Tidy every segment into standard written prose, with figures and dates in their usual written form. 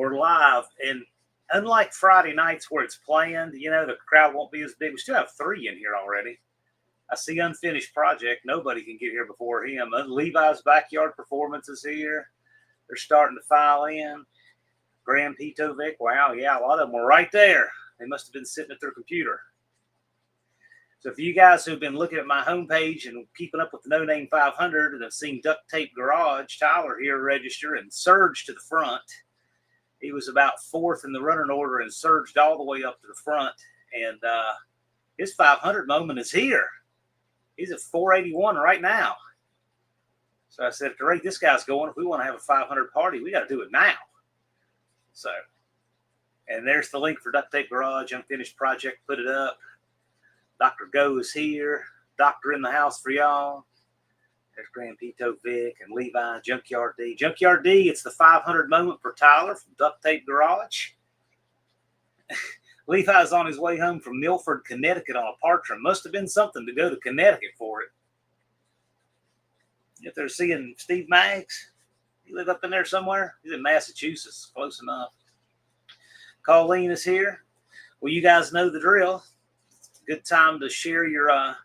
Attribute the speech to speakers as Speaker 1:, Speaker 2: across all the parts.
Speaker 1: We're live, and unlike Friday nights where it's planned, the crowd won't be as big. We still have 3 in here already. I see Unfinished Project. Nobody can get here before him. Levi's Backyard Performance is here. They're starting to file in. Grand Pitovic. Wow, yeah, a lot of them were right there. They must have been sitting at their computer. So for you guys who've been looking at my homepage and keeping up with the No Name 500 and have seen Duct Tape Garage, Tyler here register and surge to the front. He was about 4th in the running order and surged all the way up to the front. And his 500 moment is here. He's at 481 right now. So I said, at the rate this guy's going, if we want to have a 500 party, we got to do it now. So, and there's the link for Duct Tape Garage, Unfinished Project, put it up. Dr. Go is here. Doctor in the house for y'all. There's Grand Pito Vic and Levi, Junkyard D. Junkyard D, it's the 500 moment for Tyler from Duct Tape Garage. Levi's on his way home from Milford, Connecticut on a Partridge. Must have been something to go to Connecticut for it. If they're seeing Steve Maggs, he live up in there somewhere. He's in Massachusetts, close enough. Colleen is here. Well, you guys know the drill. It's a good time to share your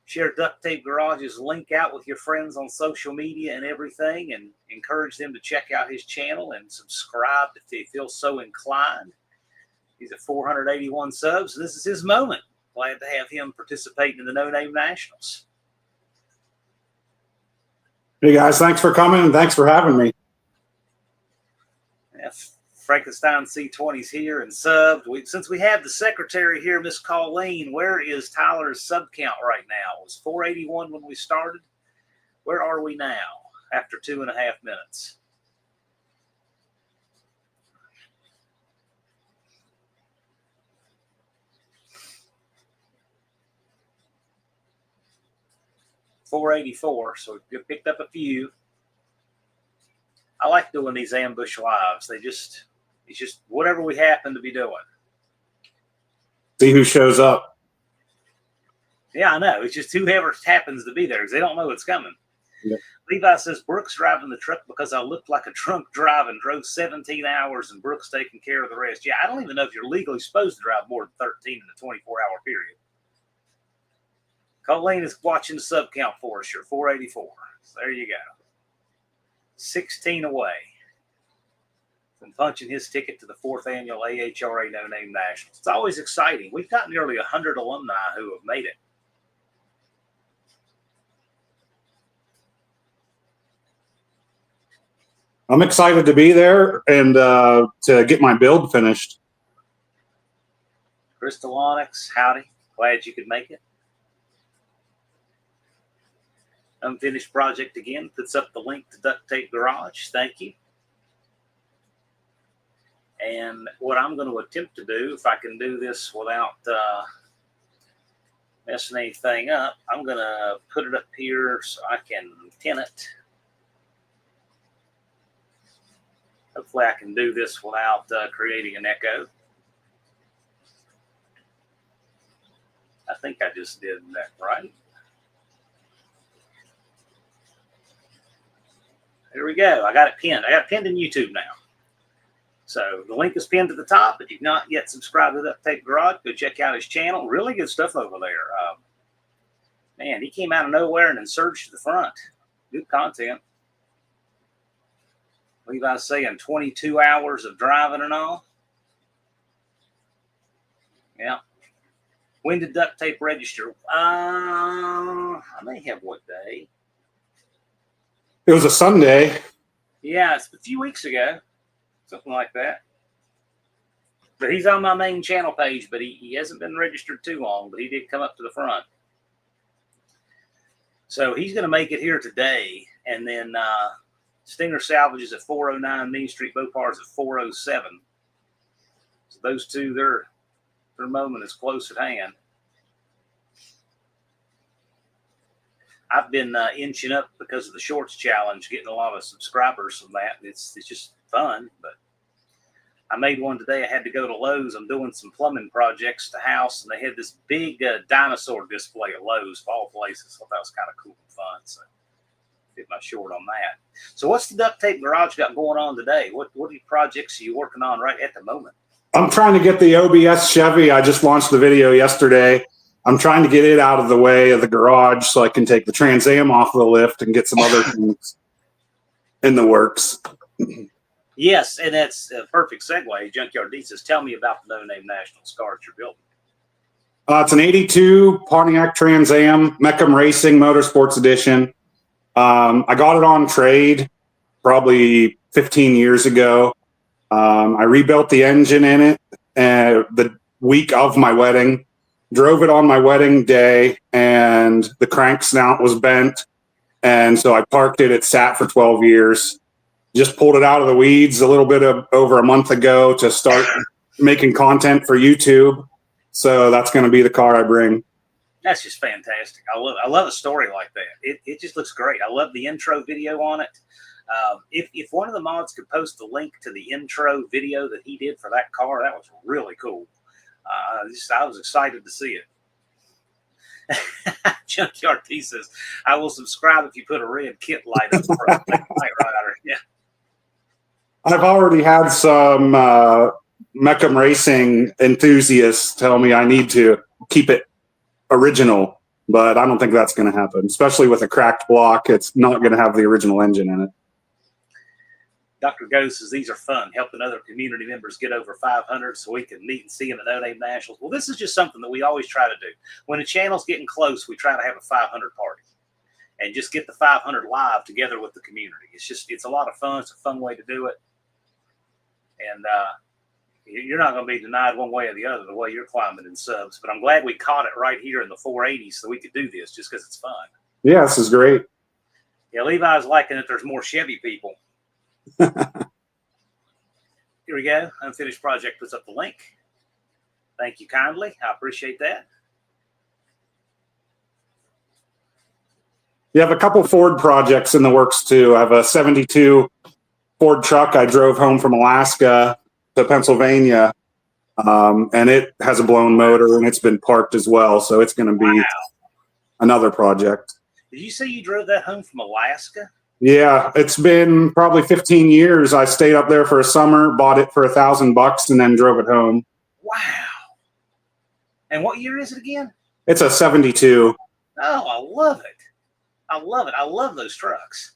Speaker 1: share Duct Tape Garage's link out with your friends on social media and everything, and encourage them to check out his channel and subscribe if they feel so inclined. He's at 481 subs. This is his moment. Glad to have him participating in the No Name Nationals.
Speaker 2: Hey guys, thanks for coming and thanks for having me.
Speaker 1: Yeah, Frankenstein C20's here and subbed. Since we have the secretary here, Miss Colleen, where is Tyler's sub count right now? It was 481 when we started. Where are we now after 2.5 minutes? $484, so we've picked up a few. I like doing these ambush lives. It's just whatever we happen to be doing.
Speaker 2: See who shows up.
Speaker 1: Yeah, I know. It's just whoever happens to be there because they don't know it's coming.
Speaker 2: Yep.
Speaker 1: Levi says, Brooks driving the truck because I looked like a drunk driving, drove 17 hours, and Brooks taking care of the rest. Yeah, I don't even know if you're legally supposed to drive more than 13 in a 24-hour period. Colleen is watching the sub count for us. You're 484. So there you go. 16 away from punching his ticket to the 4th annual AHRA No Name Nationals. It's always exciting. We've got nearly 100 alumni who have made it.
Speaker 2: I'm excited to be there and to get my build finished.
Speaker 1: Crystal Onyx, howdy. Glad you could make it. Unfinished Project again puts up the link to Duct Tape Garage. Thank you. And what I'm going to attempt to do, if I can do this without messing anything up, I'm going to put it up here so I can pin it. Hopefully I can do this without creating an echo. I think I just did that right. There we go. I got it pinned. I got it pinned in YouTube now. So the link is pinned to the top. If you've not yet subscribed to Duct Tape Garage, go check out his channel. Really good stuff over there. Man, he came out of nowhere and then surged to the front. Good content. Levi's saying 22 hours of driving and all. Yeah. When did Duct Tape register? I may have what day.
Speaker 2: It was a Sunday.
Speaker 1: Yeah, it's a few weeks ago. Something like that. But he's on my main channel page, but he hasn't been registered too long, but he did come up to the front. So he's going to make it here today. And then Stinger Salvage is at 409, Main Street Bopar is at 407. So those two, their moment is close at hand. I've been inching up because of the shorts challenge, getting a lot of subscribers from that. It's just fun, but I made one today. I had to go to Lowe's. I'm doing some plumbing projects to house, and they had this big dinosaur display at Lowe's of all places. So that was kind of cool and fun. So fit my short on that. So what's the Duct Tape Garage got going on today? What projects are you working on right at the moment?
Speaker 2: I'm trying to get the OBS Chevy. I just launched the video yesterday. I'm trying to get it out of the way of the garage so I can take the Trans Am off the lift and get some other things in the works.
Speaker 1: Yes, and that's a perfect segue. Junkyard D says, tell me about the No Name Nationals car that you're building.
Speaker 2: It's an 82 Pontiac Trans Am, Meckham Racing Motorsports Edition. I got it on trade probably 15 years ago. I rebuilt the engine in it the week of my wedding, drove it on my wedding day, and the crank snout was bent. And so I parked it. It sat for 12 years. Just pulled it out of the weeds a little bit over a month ago to start making content for YouTube. So that's going to be the car I bring.
Speaker 1: That's just fantastic. I love a story like that. It just looks great. I love the intro video on it. If one of the mods could post the link to the intro video that he did for that car, that was really cool. I was excited to see it. Junkyard T says, I will subscribe if you put a red kit light up front. Yeah.
Speaker 2: I've already had some Meckham Racing enthusiasts tell me I need to keep it original, but I don't think that's going to happen, especially with a cracked block. It's not going to have the original engine in it.
Speaker 1: Dr. Go says, these are fun, helping other community members get over 500 so we can meet and see in the No Name Nationals. Well, this is just something that we always try to do. When the channel's getting close, we try to have a 500 party and just get the 500 live together with the community. It's a lot of fun. It's a fun way to do it. And you're not going to be denied one way or the other the way you're climbing in subs. But I'm glad we caught it right here in the 480 so we could do this just because it's fun.
Speaker 2: Yeah, this is great.
Speaker 1: Yeah, Levi's liking that there's more Chevy people. Here we go. Unfinished Project puts up the link. Thank you kindly. I appreciate that.
Speaker 2: You have a couple Ford projects in the works too. I have a 72 Ford truck I drove home from Alaska to Pennsylvania, and it has a blown motor and it's been parked as well. So it's going to be another project.
Speaker 1: Did you say you drove that home from Alaska?
Speaker 2: Yeah, it's been probably 15 years. I stayed up there for a summer, bought it for $1,000 and then drove it home.
Speaker 1: Wow. And what year is it again?
Speaker 2: It's a 72.
Speaker 1: Oh, I love it. I love it. I love those trucks.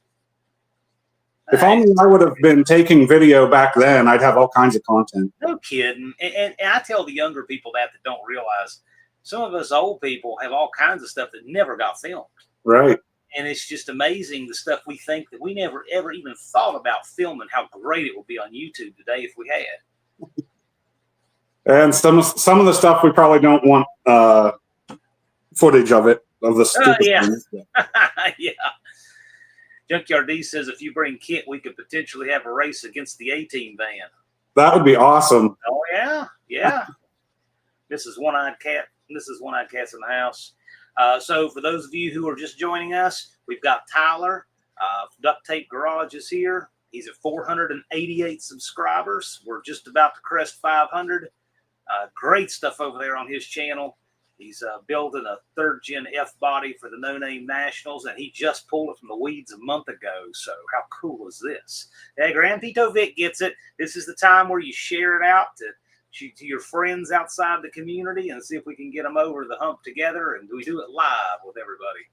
Speaker 2: If only I would have been taking video back then, I'd have all kinds of content.
Speaker 1: No kidding. And I tell the younger people that don't realize some of us old people have all kinds of stuff that never got filmed.
Speaker 2: Right.
Speaker 1: And it's just amazing the stuff we think that we never ever even thought about filming, how great it would be on YouTube today if we had.
Speaker 2: And some of the stuff we probably don't want footage of it, of the stupid things.
Speaker 1: Yeah. Junkyard D says, if you bring Kit, we could potentially have a race against the A-Team van.
Speaker 2: That would be awesome.
Speaker 1: Oh, yeah. Yeah. This is One-Eyed Cat. This is One-Eyed Cat's in the house. So for those of you who are just joining us, we've got Tyler. Duct Tape Garage is here. He's at 488 subscribers. We're just about to crest 500. Great stuff over there on his channel. He's building a third-gen F-body for the No Name Nationals, and he just pulled it from the weeds a month ago. So how cool is this? Hey, Grand Tito Vic gets it. This is the time where you share it out to your friends outside the community and see if we can get them over the hump together, and we do it live with everybody.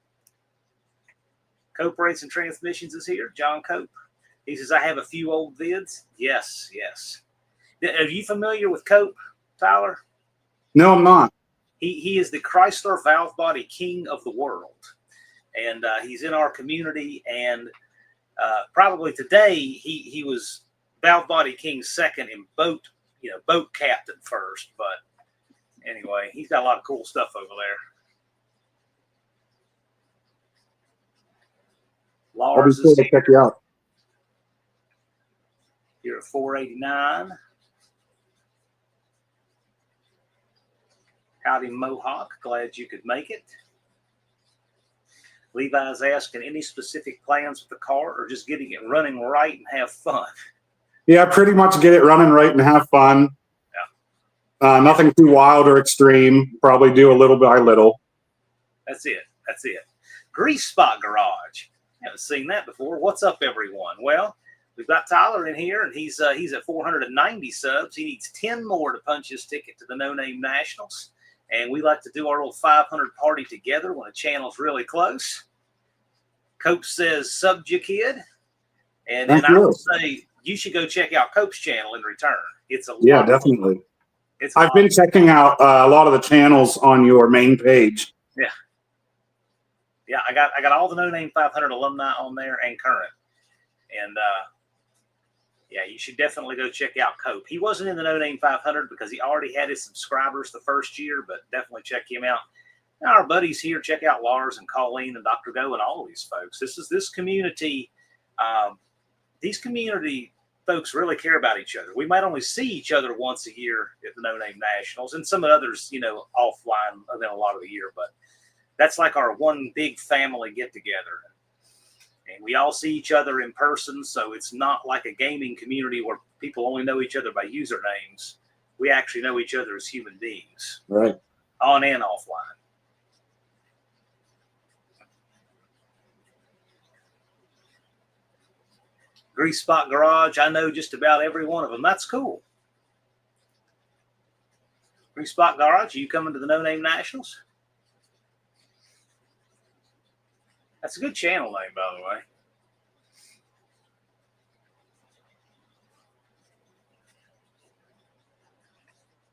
Speaker 1: Cope Racing Transmissions is here. John Cope. He says, I have a few old vids. Yes, yes. Are you familiar with Cope, Tyler?
Speaker 2: No, I'm not.
Speaker 1: He is the Chrysler valve body king of the world, and he's in our community. And probably today he was valve body king second in boat captain first. But anyway, he's got a lot of cool stuff over there. Lars
Speaker 2: I'll be sure to check you out.
Speaker 1: You're at 489. Howdy, Mohawk. Glad you could make it. Levi's asking, any specific plans with the car or just getting it running right and have fun?
Speaker 2: Yeah, pretty much get it running right and have fun. Yeah. Nothing too wild or extreme. Probably do a little by little.
Speaker 1: That's it. That's it. Grease Spot Garage. Haven't seen that before. What's up, everyone? Well, we've got Tyler in here, and he's at 490 subs. He needs 10 more to punch his ticket to the No Name Nationals. And we like to do our little 500 party together when a channel's really close. Cope says, sub ya kid. And I would say you should go check out Cope's channel in return. It's a lot
Speaker 2: definitely. I've been checking out a lot of the channels on your main page.
Speaker 1: Yeah. Yeah, I got all the No Name 500 alumni on there and current. And yeah, you should definitely go check out Cope. He wasn't in the No Name 500 because he already had his subscribers the first year, but definitely check him out. Now, our buddies here, check out Lars and Colleen and Dr. Go and all of these folks. This community. These community folks really care about each other. We might only see each other once a year at the No Name Nationals, and some others, offline than a lot of the year. But that's like our one big family get together, and we all see each other in person. So it's not like a gaming community where people only know each other by usernames. We actually know each other as human beings,
Speaker 2: right,
Speaker 1: on and offline. Grease Spot Garage, I know just about every one of them. That's cool. Grease Spot Garage, are you coming to the No Name Nationals? That's a good channel name, by the way.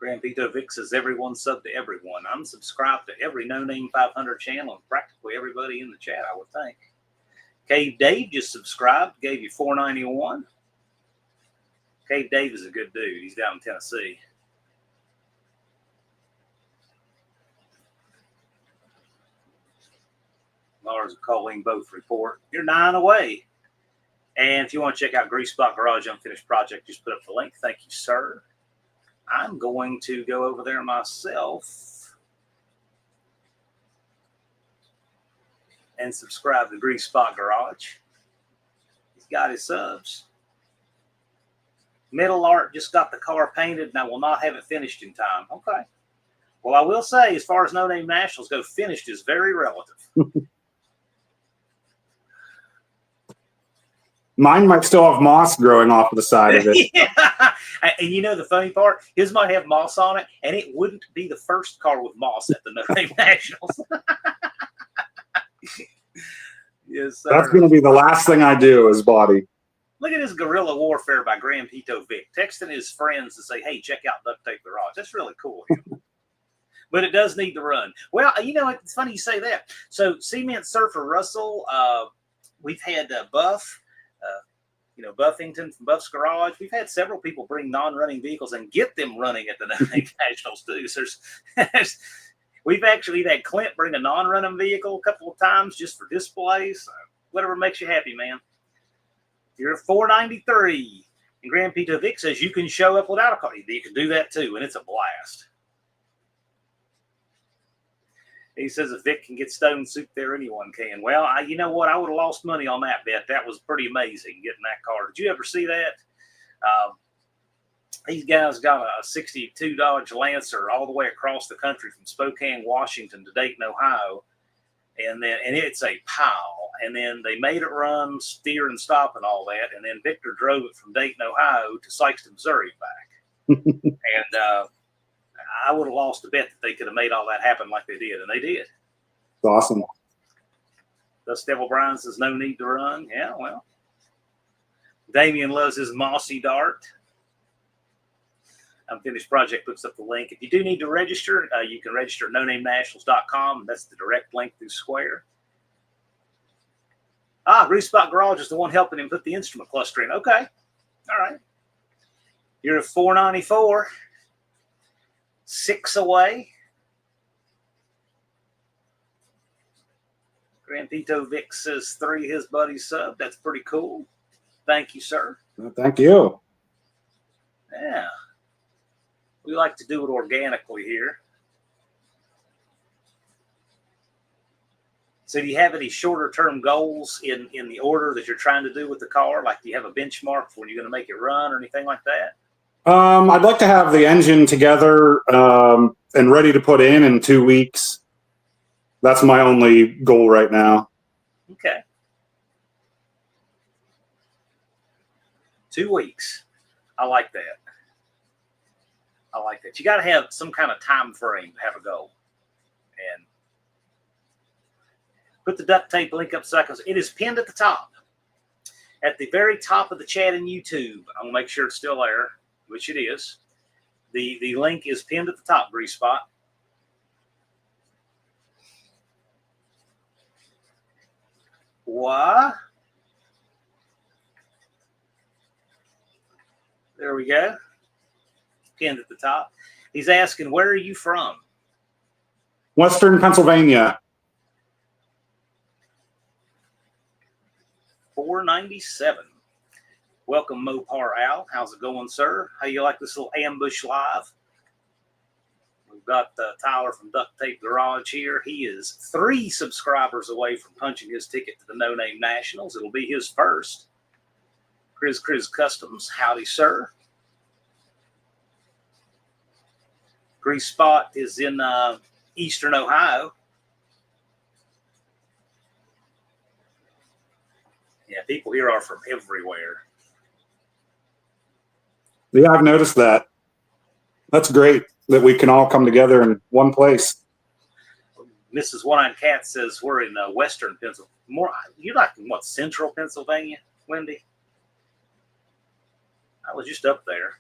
Speaker 1: Grampito Vic says, everyone sub to everyone. I'm subscribed to every No Name 500 channel and practically everybody in the chat, I would think. Cave Dave just subscribed, gave you $4.91. Cave Dave is a good dude. He's down in Tennessee. Lars and Colleen both report. You're 9 away. And if you want to check out Grease Spot Garage Unfinished Project, just put up the link. Thank you, sir. I'm going to go over there myself and subscribe to Grease Spot Garage. He's got his subs. Metal Art just got the car painted, and I will not have it finished in time. Okay. Well, I will say, as far as No Name Nationals go, finished is very relative.
Speaker 2: Mine might still have moss growing off of the side of it.
Speaker 1: Yeah. And you know the funny part? His might have moss on it, and it wouldn't be the first car with moss at the No Name Nationals. Yes, sir.
Speaker 2: That's going to be the last thing I do is body.
Speaker 1: Look at this guerrilla warfare by Grampito Vic, texting his friends to say, hey, check out Duct Tape Garage. That's really cool. But it does need to run. Well, it's funny you say that. So Cement Surfer Russell, we've had Buff, Buffington from Buff's Garage. We've had several people bring non-running vehicles and get them running at the No Name Nationals too. So we've actually had Clint bring a non-running vehicle a couple of times just for display. So whatever makes you happy, man. You're at 493. And Grampito Vic says you can show up without a car. You can do that too, and it's a blast. He says if Vic can get stone soup there, anyone can. Well, you know what? I would have lost money on that bet. That was pretty amazing getting that car. Did you ever see that? These guys got a $62 Lancer all the way across the country from Spokane, Washington to Dayton, Ohio. And it's a pile. And then they made it run, steer and stop and all that. And then Victor drove it from Dayton, Ohio to Sikeston, Missouri back. And I would have lost a bet that they could have made all that happen like they did. And they did.
Speaker 2: It's awesome.
Speaker 1: Dust Devil Brian says no need to run. Yeah, well. Damien loves his mossy dart. Unfinished Project puts up the link. If you do need to register, you can register at nonamenationals.com. That's the direct link through Square. Grease Spot Garage is the one helping him put the instrument cluster in. Okay. All right. You're at 494. 6 away. Grampito Vic says 3 his buddies sub. That's pretty cool. Thank you, sir.
Speaker 2: Thank you.
Speaker 1: Yeah. We like to do it organically here. So do you have any shorter term goals in the order that you're trying to do with the car? Like do you have a benchmark for when you're going to make it run or anything like that?
Speaker 2: I'd like to have the engine together and ready to put in 2 weeks. That's my only goal right now.
Speaker 1: Okay. 2 weeks. I like that. I like that. You got to have some kind of time frame to have a goal. And put the duct tape link up seconds. It is pinned at the top. At the very top of the chat in YouTube. I'm going to make sure it's still there, which it is. The link is pinned at the top, Grease Spot. Why? There we go. Pinned at the top. He's asking, where are you from?
Speaker 2: Western Pennsylvania.
Speaker 1: 497. Welcome, Mopar Al. How's it going, sir? How you like this little ambush live? We've got Tyler from Duct Tape Garage here. He is 3 subscribers away from punching his ticket to the No Name Nationals. It'll be his first. Chris Customs. Howdy, sir. Grease Spot is in Eastern Ohio. Yeah, people here are from everywhere.
Speaker 2: Yeah, I've noticed that. That's great that we can all come together in one place.
Speaker 1: Mrs. One-Eyed Cat says we're in Western Pennsylvania. You're like in what, Central Pennsylvania, Wendy? I was just up there.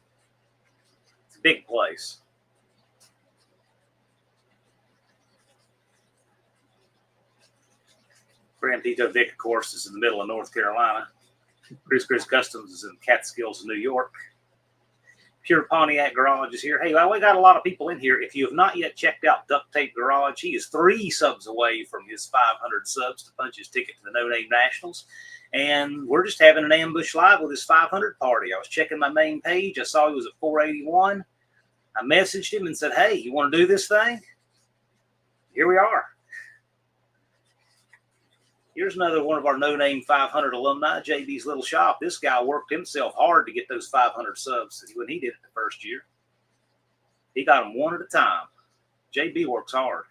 Speaker 1: It's a big place. Grand Tito Vic, of course, is in the middle of North Carolina. Chris Customs is in Catskills, New York. Pure Pontiac Garage is here. Hey, well, we got a lot of people in here. If you have not yet checked out Duct Tape Garage, he is 3 subs away from his 500 subs to punch his ticket to the No Name Nationals. And we're just having an ambush live with his 500 party. I was checking my main page. I saw he was at 481. I messaged him and said, hey, you want to do this thing? Here we are. Here's another one of our No Name 500 alumni, JB's Little Shop. This guy worked himself hard to get those 500 subs when he did it the first year. He got them one at a time. JB works hard.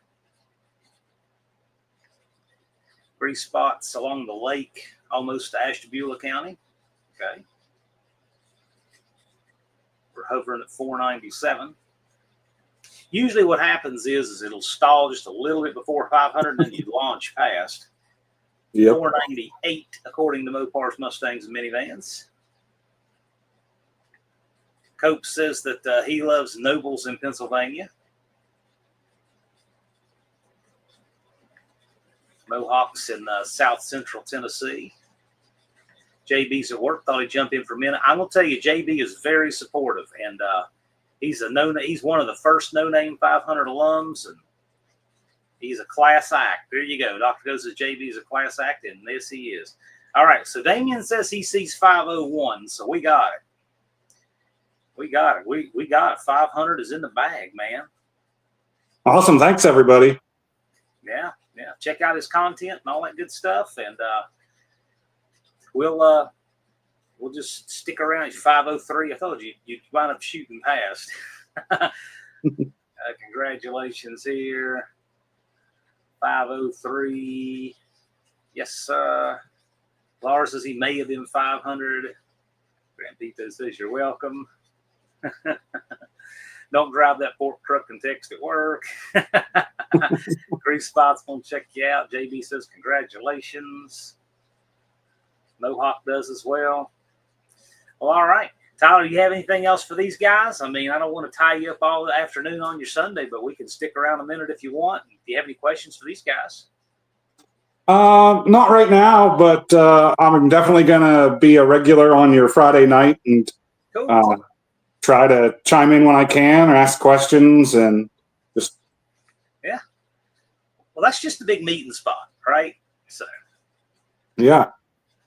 Speaker 1: 3 spots along the lake, almost to Ashtabula County. Okay. We're hovering at 497. Usually what happens is it'll stall just a little bit before 500, and then you launch past. Yep. 498, according to Mopar's Mustangs and Minivans. Cope says that he loves Nobles in Pennsylvania. Mohawks in South Central Tennessee. JB's at work. Thought he'd jump in for a minute. I'm gonna tell you, JB is very supportive, and he's one of the first No Name 500 alums, and he's a class act. There you go. Dr. goes to JB is a class act, and this he is. All right, so Damien says he sees 501, so we got it. We got it. We got it. 500 is in the bag, man.
Speaker 2: Awesome. Thanks, everybody.
Speaker 1: Yeah. Check out his content and all that good stuff, and we'll just stick around. He's 503. I told you you'd wind up shooting past. Congratulations here. 503. Yes, sir. Lars says he may have been 500. Grand Tito says you're welcome. Don't drive that fork truck and text at work. Grease Spot's going to check you out. JB says congratulations. Mohawk does as well. Well, all right. Tyler, you have anything else for these guys? I mean, I don't want to tie you up all the afternoon on your Sunday, but we can stick around a minute if you want. If you have any questions for these guys.
Speaker 2: Not right now, but I'm definitely going to be a regular on your Friday night and
Speaker 1: Cool.
Speaker 2: Try to chime in when I can or ask questions and just.
Speaker 1: Yeah. Well, that's just the big meeting spot, right? So.
Speaker 2: Yeah.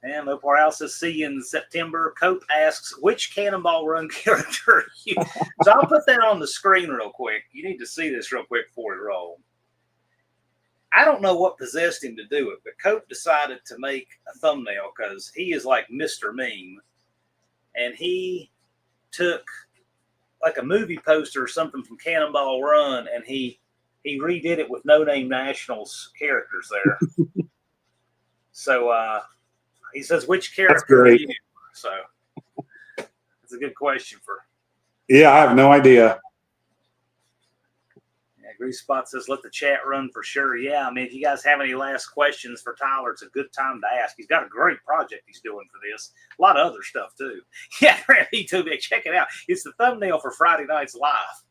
Speaker 1: And Mopar Al says, see you in September. Cope asks, which Cannonball Run character are you? So I'll put that on the screen real quick. You need to see this real quick before we roll. I don't know what possessed him to do it, but Cope decided to make a thumbnail because he is like Mr. Meme. And he took like a movie poster or something from Cannonball Run, and he redid it with No Name Nationals characters there. So he says, which character are you? So a good question for.
Speaker 2: Yeah, I have no idea.
Speaker 1: Yeah, Grease Spot says, let the chat run for sure. Yeah, I mean, if you guys have any last questions for Tyler, it's a good time to ask. He's got a great project he's doing for this. A lot of other stuff, too. Yeah, he too big. Check it out. It's the thumbnail for Friday Night's Live.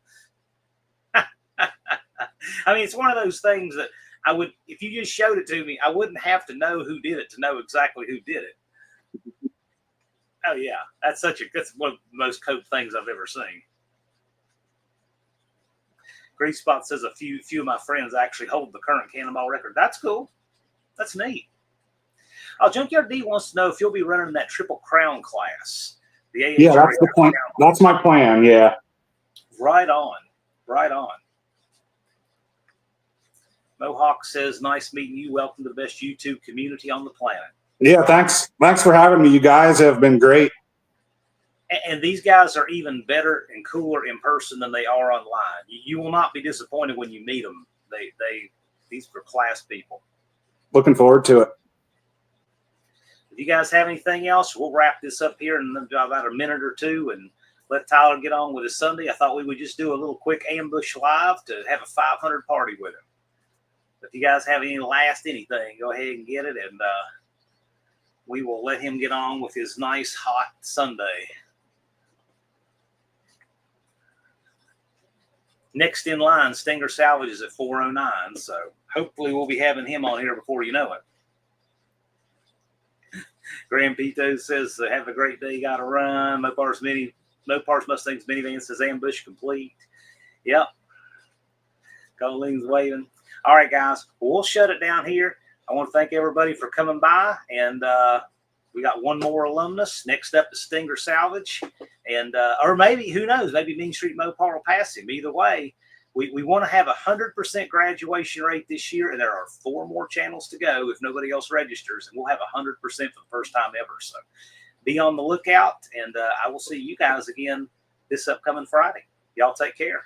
Speaker 1: I mean, it's one of those things that I would, if you just showed it to me, I wouldn't have to know who did it to know exactly who did it. Oh, yeah. That's one of the most cool things I've ever seen. Grease Spot says a few of my friends actually hold the current Cannonball record. That's cool. That's neat. Oh, Junkyard D wants to know if you'll be running that Triple Crown class. The AHRA.
Speaker 2: Yeah, that's the plan. That's my plan. Yeah.
Speaker 1: Right on. Right on. Mohawk says, nice meeting you. Welcome to the best YouTube community on the planet.
Speaker 2: Yeah, thanks. Thanks for having me. You guys have been great.
Speaker 1: And these guys are even better and cooler in person than they are online. You will not be disappointed when you meet them. These are class people.
Speaker 2: Looking forward to it.
Speaker 1: If you guys have anything else, we'll wrap this up here in about a minute or two and let Tyler get on with his Sunday. I thought we would just do a little quick ambush live to have a 500 party with him. If you guys have anything, go ahead and get it, and we will let him get on with his nice hot Sunday. Next in line, Stinger Salvage is at 4:09, so hopefully we'll be having him on here before you know it. Graham Pito says, have a great day, got to run. Mopar's Mustangs minivan says ambush complete. Yep. Colleen's waving. All right, guys, we'll shut it down here. I want to thank everybody for coming by, and we got one more alumnus. Next up is Stinger Salvage, and or maybe, who knows, maybe Mean Street Mopar will pass him. Either way, we want to have 100% graduation rate this year, and there are 4 more channels to go if nobody else registers, and we'll have 100% for the first time ever. So be on the lookout, and I will see you guys again this upcoming Friday. Y'all take care.